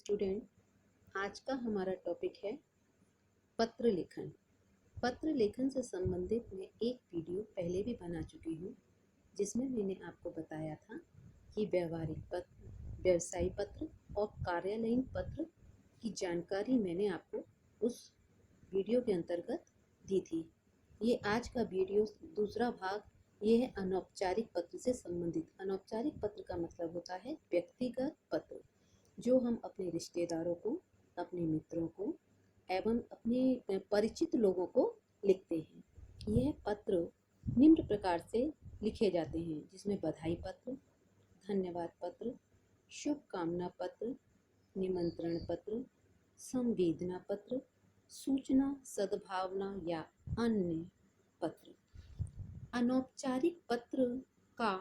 Student, आज का हमारा टॉपिक है पत्र लेखन। पत्र लेखन से संबंधित मैं एक वीडियो पहले भी बना चुकी हूँ, जिसमें मैंने आपको बताया था कि व्यवहारिक पत्र, व्यवसायी पत्र और कार्यालयीन पत्र की जानकारी मैंने आपको उस वीडियो के अंतर्गत दी थी। ये आज का वीडियो दूसरा भाग ये है अनौपचारिक पत्र से संबंधित। अनौपचारिक पत्र का मतलब होता है व्यक्तिगत पत्र, जो हम अपने रिश्तेदारों को, अपने मित्रों को एवं अपने परिचित लोगों को लिखते हैं। यह पत्र निम्न प्रकार से लिखे जाते हैं, जिसमें बधाई पत्र, धन्यवाद पत्र, शुभकामना पत्र, निमंत्रण पत्र, संवेदना पत्र, सूचना सद्भावना या अन्य पत्र। अनौपचारिक पत्र का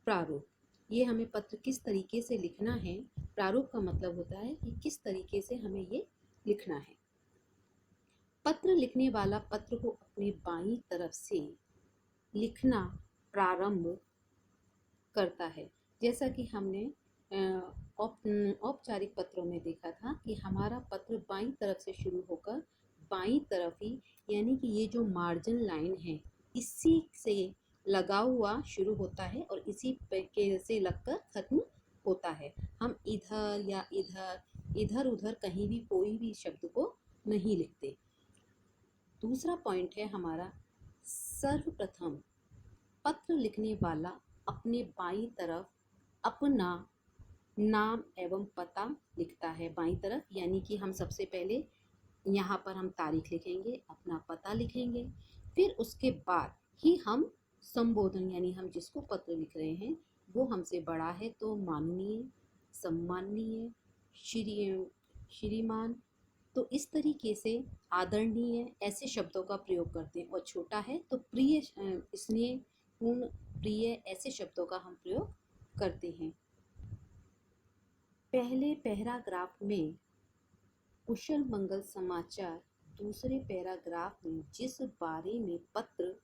प्रारूप, ये हमें पत्र किस तरीके से लिखना है। प्रारूप का मतलब होता है कि किस तरीके से हमें ये लिखना है। पत्र लिखने वाला पत्र को अपने बाईं तरफ से लिखना प्रारंभ करता है। जैसा कि हमने औपचारिक पत्रों में देखा था कि हमारा पत्र बाईं तरफ से शुरू होकर बाईं तरफ ही, यानी कि ये जो मार्जिन लाइन है इसी से लगा हुआ शुरू होता है और इसी के से लगकर खत्म होता है। हम इधर या इधर उधर कहीं भी कोई भी शब्द को नहीं लिखते। दूसरा पॉइंट है हमारा, सर्वप्रथम पत्र लिखने वाला अपने बाईं तरफ अपना नाम एवं पता लिखता है। बाईं तरफ यानी कि हम सबसे पहले यहाँ पर हम तारीख लिखेंगे, अपना पता लिखेंगे, फिर उसके बाद ही हम संबोधन, यानी हम जिसको पत्र लिख रहे हैं वो हमसे बड़ा है तो माननीय, सम्माननीय, श्रीमान, तो इस तरीके से आदरणीय ऐसे शब्दों का प्रयोग करते हैं। और छोटा है तो प्रिय, स्नेहपूर्ण, प्रिय ऐसे शब्दों का हम प्रयोग करते हैं। पहले पैराग्राफ में कुशल मंगल समाचार, दूसरे पैराग्राफ में जिस बारे में पत्र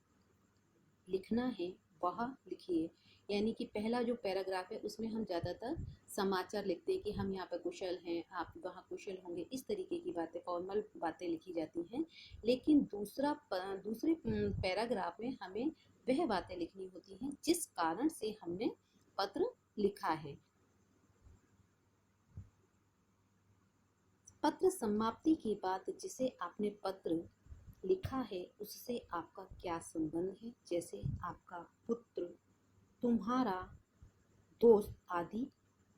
लिखना है वह लिखिए। यानी कि पहला जो पैराग्राफ है उसमें हम ज़्यादातर समाचार लिखते हैं कि हम यहाँ पर कुशल हैं, आप वहाँ कुशल होंगे, इस तरीके की बातें, फॉर्मल बातें लिखी जाती हैं। लेकिन दूसरे पैराग्राफ में हमें वह बातें लिखनी होती हैं जिस कारण से हमने पत्र लिखा है। पत्र समाप्ति के बाद जिसे आपने पत्र लिखा है उससे आपका क्या संबंध है, जैसे आपका पुत्र, तुम्हारा दोस्त आदि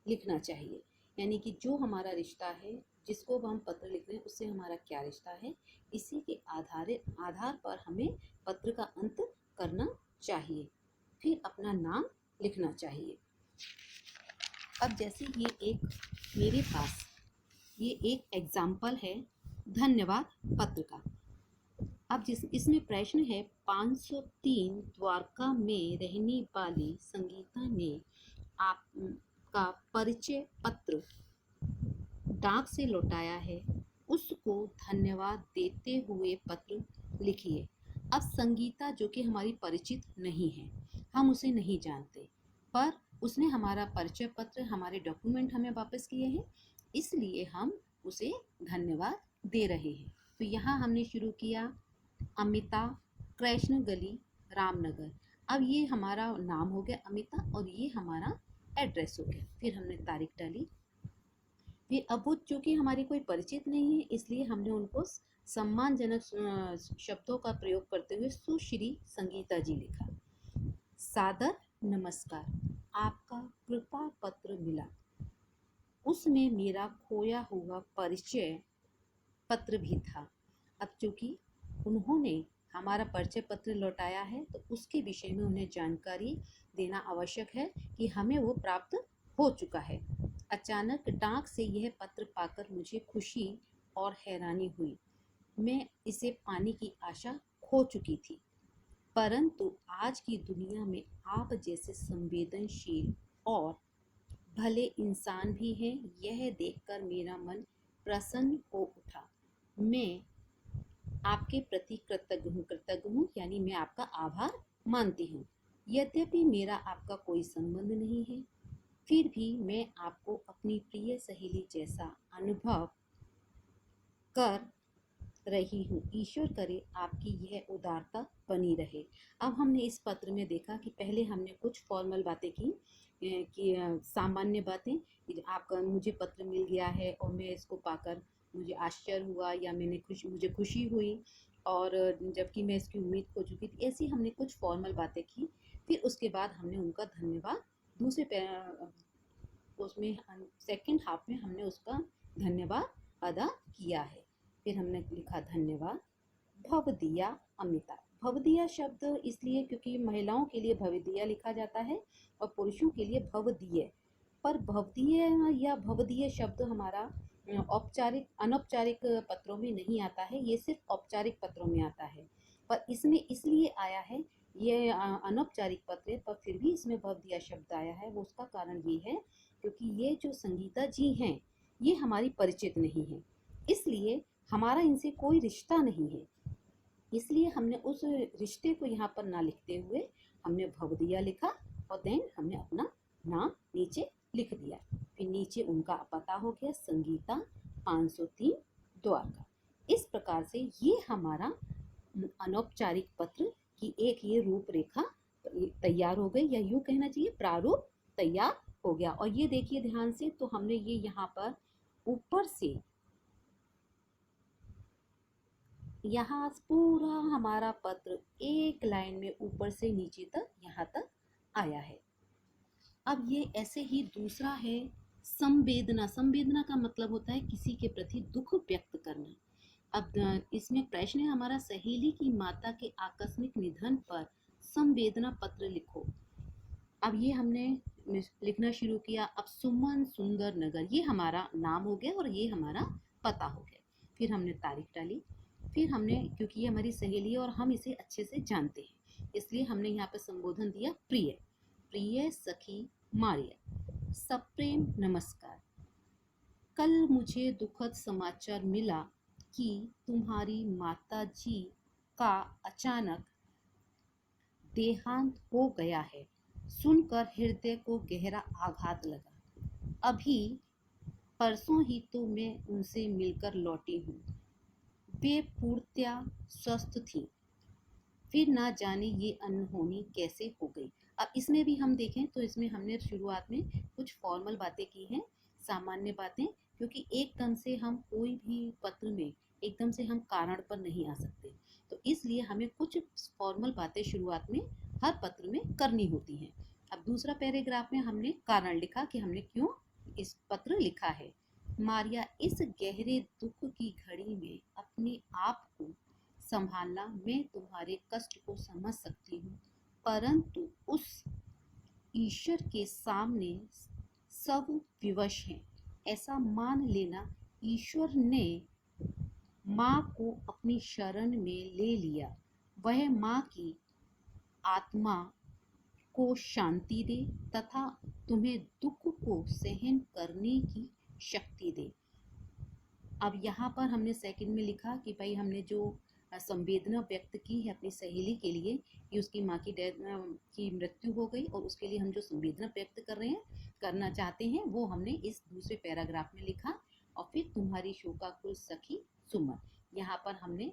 लिखना चाहिए। यानी कि जो हमारा रिश्ता है, जिसको हम पत्र लिख रहे हैं, उससे हमारा क्या रिश्ता है, इसी के आधार पर हमें पत्र का अंत करना चाहिए। फिर अपना नाम लिखना चाहिए। अब जैसे मेरे पास ये एक एग्जाम्पल है धन्यवाद पत्र का। अब इसमें प्रश्न है, 503 द्वारका में रहने वाली संगीता ने आपका परिचय पत्र डाक से लौटाया है, उसको धन्यवाद देते हुए पत्र लिखिए। अब संगीता जो कि हमारी परिचित नहीं है, हम उसे नहीं जानते, पर उसने हमारा परिचय पत्र, हमारे डॉक्यूमेंट हमें वापस किए हैं, इसलिए हम उसे धन्यवाद दे रहे हैं। तो यहाँ हमने शुरू किया अमिता, कृष्ण गली, रामनगर। अब ये हमारा नाम हो गया अमिता और ये हमारा एड्रेस हो गया। फिर हमने तारीख डाली। फिर अब वो चूँकि हमारी कोई परिचित नहीं है, इसलिए हमने उनको सम्मानजनक शब्दों का प्रयोग करते हुए सुश्री संगीता जी लिखा। सादर नमस्कार, आपका कृपा पत्र मिला, उसमें मेरा खोया हुआ परिचय पत्र भी था। अब चूँकि उन्होंने हमारा परिचय पत्र लौटाया है तो उसके विषय में उन्हें जानकारी देना आवश्यक है कि हमें वो प्राप्त हो चुका है। अचानक डाक से यह पत्र पाकर मुझे खुशी और हैरानी हुई। मैं इसे पाने की आशा खो चुकी थी, परंतु आज की दुनिया में आप जैसे संवेदनशील और भले इंसान भी हैं, यह देखकर मेरा मन प्रसन्न हो उठा। मैं आपके प्रति कृतज्ञ हूँ, यानी मैं आपका आभार मानती हूँ। यद्यपि मेरा आपका कोई संबंध नहीं है, फिर भी मैं आपको अपनी प्रिय सहेली जैसा अनुभव कर रही हूँ। ईश्वर करे आपकी यह उदारता बनी रहे। अब हमने इस पत्र में देखा कि पहले हमने कुछ फॉर्मल बातें की कि सामान्य बातें कि आपका मुझे पत्र मिल गया है और मैं इसको पाकर मुझे आश्चर्य हुआ या मुझे खुशी हुई और जबकि मैं इसकी उम्मीद खो चुकी थी। ऐसी हमने कुछ फॉर्मल बातें की। फिर उसके बाद हमने उनका धन्यवाद उसमें सेकंड हाफ में हमने उसका धन्यवाद अदा किया है। फिर हमने लिखा धन्यवाद भवदीया अमिता। भवदीया शब्द इसलिए क्योंकि महिलाओं के लिए भवदीया लिखा जाता है और पुरुषों के लिए भवदीय। पर भवदीय या भवदीय शब्द हमारा औपचारिक अनौपचारिक पत्रों में नहीं आता है, ये सिर्फ औपचारिक पत्रों में आता है। पर इसमें इसलिए आया है, ये अनौपचारिक पत्र है, पर फिर भी इसमें भवदीया शब्द आया है। वो उसका कारण ये है क्योंकि ये जो संगीता जी हैं ये हमारी परिचित नहीं है, इसलिए हमारा इनसे कोई रिश्ता नहीं है। इसलिए हमने उस रिश्ते को यहाँ पर ना लिखते हुए हमने भवदीया लिखा और देन हमने अपना नाम नीचे लिख दिया। फिर नीचे उनका पता हो गया संगीता 503 द्वारका। इस प्रकार से ये हमारा अनौपचारिक पत्र की एक ये रूपरेखा तैयार हो गई, या यूँ कहना चाहिए प्रारूप तैयार हो गया। और ये देखिए ध्यान से, तो हमने ये यहाँ पर ऊपर से यहाँ पूरा हमारा पत्र एक लाइन में ऊपर से नीचे तक यहाँ तक आया है। अब ये ऐसे ही दूसरा है संवेदना। संवेदना का मतलब होता है किसी के प्रति दुख व्यक्त करना। अब इसमें प्रश्न है हमारा, सहेली की माता के आकस्मिक निधन पर संवेदना पत्र लिखो। अब ये हमने लिखना शुरू किया। अब सुमन सुंदर नगर, ये हमारा नाम हो गया और ये हमारा पता हो गया। फिर हमने तारीख डाली। फिर हमने, क्योंकि ये हमारी सहेली है और हम इसे अच्छे से जानते हैं, इसलिए हमने यहाँ पे संबोधन दिया प्रिय। प्रिय सखी मारिया, सप्रेम नमस्कार। कल मुझे दुखद समाचार मिला कि तुम्हारी माता जी का अचानक देहांत हो गया है। सुनकर हृदय को गहरा आघात लगा। अभी परसों ही तो मैं उनसे मिलकर लौटी हूँ। वे पूर्णतया स्वस्थ थी, फिर ना जाने ये अनहोनी कैसे हो गई। अब इसमें भी हम देखें तो इसमें हमने शुरुआत में कुछ फॉर्मल बातें की हैं, सामान्य बातें, क्योंकि एकदम से हम कोई भी पत्र में एकदम से हम कारण पर नहीं आ सकते, तो इसलिए हमें कुछ फॉर्मल बातें शुरुआत में हर पत्र में करनी होती हैं। अब दूसरा पैराग्राफ में हमने कारण लिखा कि हमने क्यों इस पत्र लिखा है। मारिया, इस गहरे दुख की घड़ी में अपने आप को संभालना, मैं तुम्हारे कष्ट को समझ सकती हूँ, परंतु उस ईश्वर के सामने सब विवश हैं। ऐसा मान लेना, ईश्वर ने माँ को अपनी शरण में ले लिया। वह माँ की आत्मा को शांति दे तथा तुम्हें दुख को सहन करने की शक्ति दे। अब यहाँ पर हमने सेकंड में लिखा कि भाई हमने जो संवेदना व्यक्त की है अपनी सहेली के लिए कि उसकी माँ की मृत्यु हो गई, और उसके लिए हम जो संवेदना व्यक्त कर रहे हैं, करना चाहते हैं, वो हमने इस दूसरे पैराग्राफ में लिखा। और फिर तुम्हारी शोकाकुल सखी सुमन, यहाँ पर हमने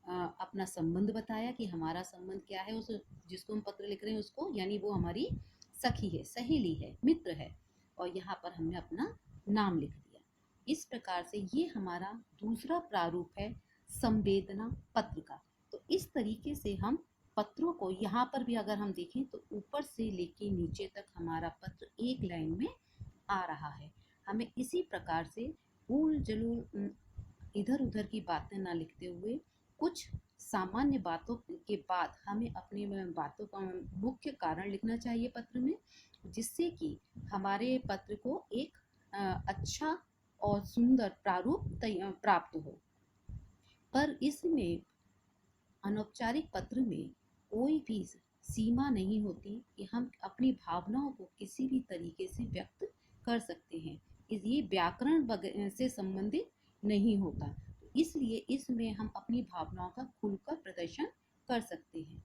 अपना संबंध बताया कि हमारा संबंध क्या है उस जिसको हम पत्र लिख रहे हैं उसको, यानी वो हमारी सखी है, सहेली है, मित्र है, और यहाँ पर हमने अपना नाम लिख दिया। इस प्रकार से ये हमारा दूसरा प्रारूप है संवेदना पत्र का। तो इस तरीके से हम पत्रों को, यहाँ पर भी अगर हम देखें तो ऊपर से लेके नीचे तक हमारा पत्र एक लाइन में आ रहा है। हमें इसी प्रकार से भूल जलूल इधर उधर की बातें ना लिखते हुए कुछ सामान्य बातों के बाद हमें अपनी बातों का मुख्य कारण लिखना चाहिए पत्र में, जिससे कि हमारे पत्र को एक अच्छा और सुंदर प्रारूप प्राप्त हो। पर इसमें अनौपचारिक पत्र में कोई भी सीमा नहीं होती कि हम अपनी भावनाओं को किसी भी तरीके से व्यक्त कर सकते हैं। ये व्याकरण से संबंधित नहीं होता, इसलिए इसमें हम अपनी भावनाओं का खुलकर प्रदर्शन कर सकते हैं।